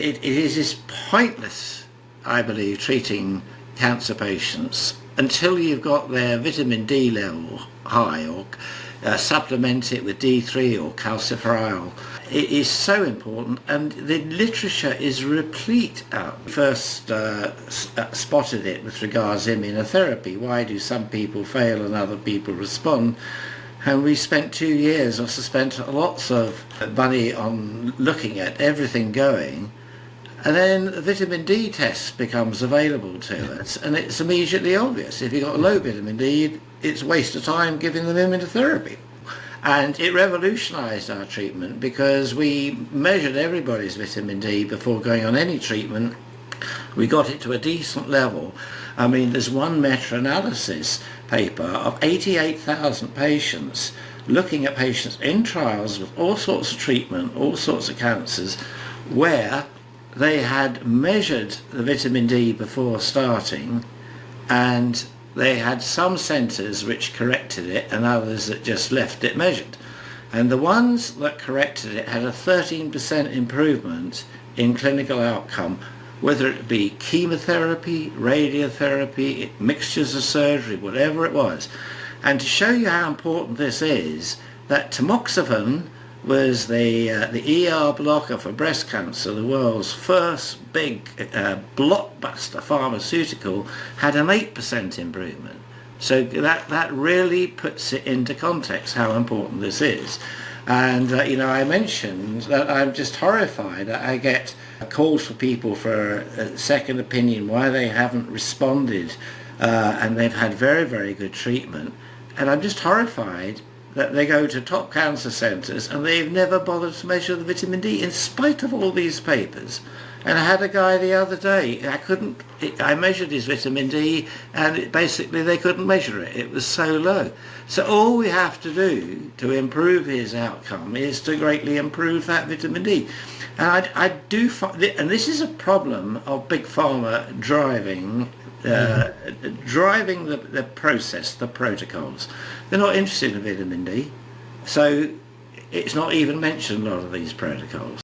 it is this pointless, I believe, treating cancer patients until you've got their vitamin D level high, or supplement it with D3 or calciferol. It is so important, and the literature is replete out. First spotted it with regards to immunotherapy. Why do some people fail and other people respond? And we spent 2 years, also spent lots of money on looking at everything going, and then the vitamin D test becomes available to us, and it's immediately obvious. If you've got low vitamin D, it's a waste of time giving them immunotherapy. And it revolutionised our treatment because we measured everybody's vitamin D before going on any treatment. We got it to a decent level. I mean, there's one meta-analysis paper of 88,000 patients, looking at patients in trials with all sorts of treatment, all sorts of cancers, where they had measured the vitamin D before starting, and they had some centres which corrected it and others that just left it measured. And the ones that corrected it had a 13% improvement in clinical outcome, whether it be chemotherapy, radiotherapy, mixtures of surgery, whatever it was. And to show you how important this is, that tamoxifen was the ER blocker for breast cancer, the world's first big blockbuster pharmaceutical, had an 8% improvement. So that really puts it into context how important this is. And you know, I mentioned that I'm just horrified. I get calls for people for a second opinion, why they haven't responded, and they've had very, very good treatment. And I'm just horrified that they go to top cancer centres and they've never bothered to measure the vitamin D in spite of all these papers. And I had a guy the other day, I measured his vitamin D, and basically they couldn't measure it. It was so low. So all we have to do to improve his outcome is to greatly improve that vitamin D. And I do find, and this is a problem of Big Pharma driving the process, the protocols. They're not interested in vitamin D, so it's not even mentioned in a lot of these protocols.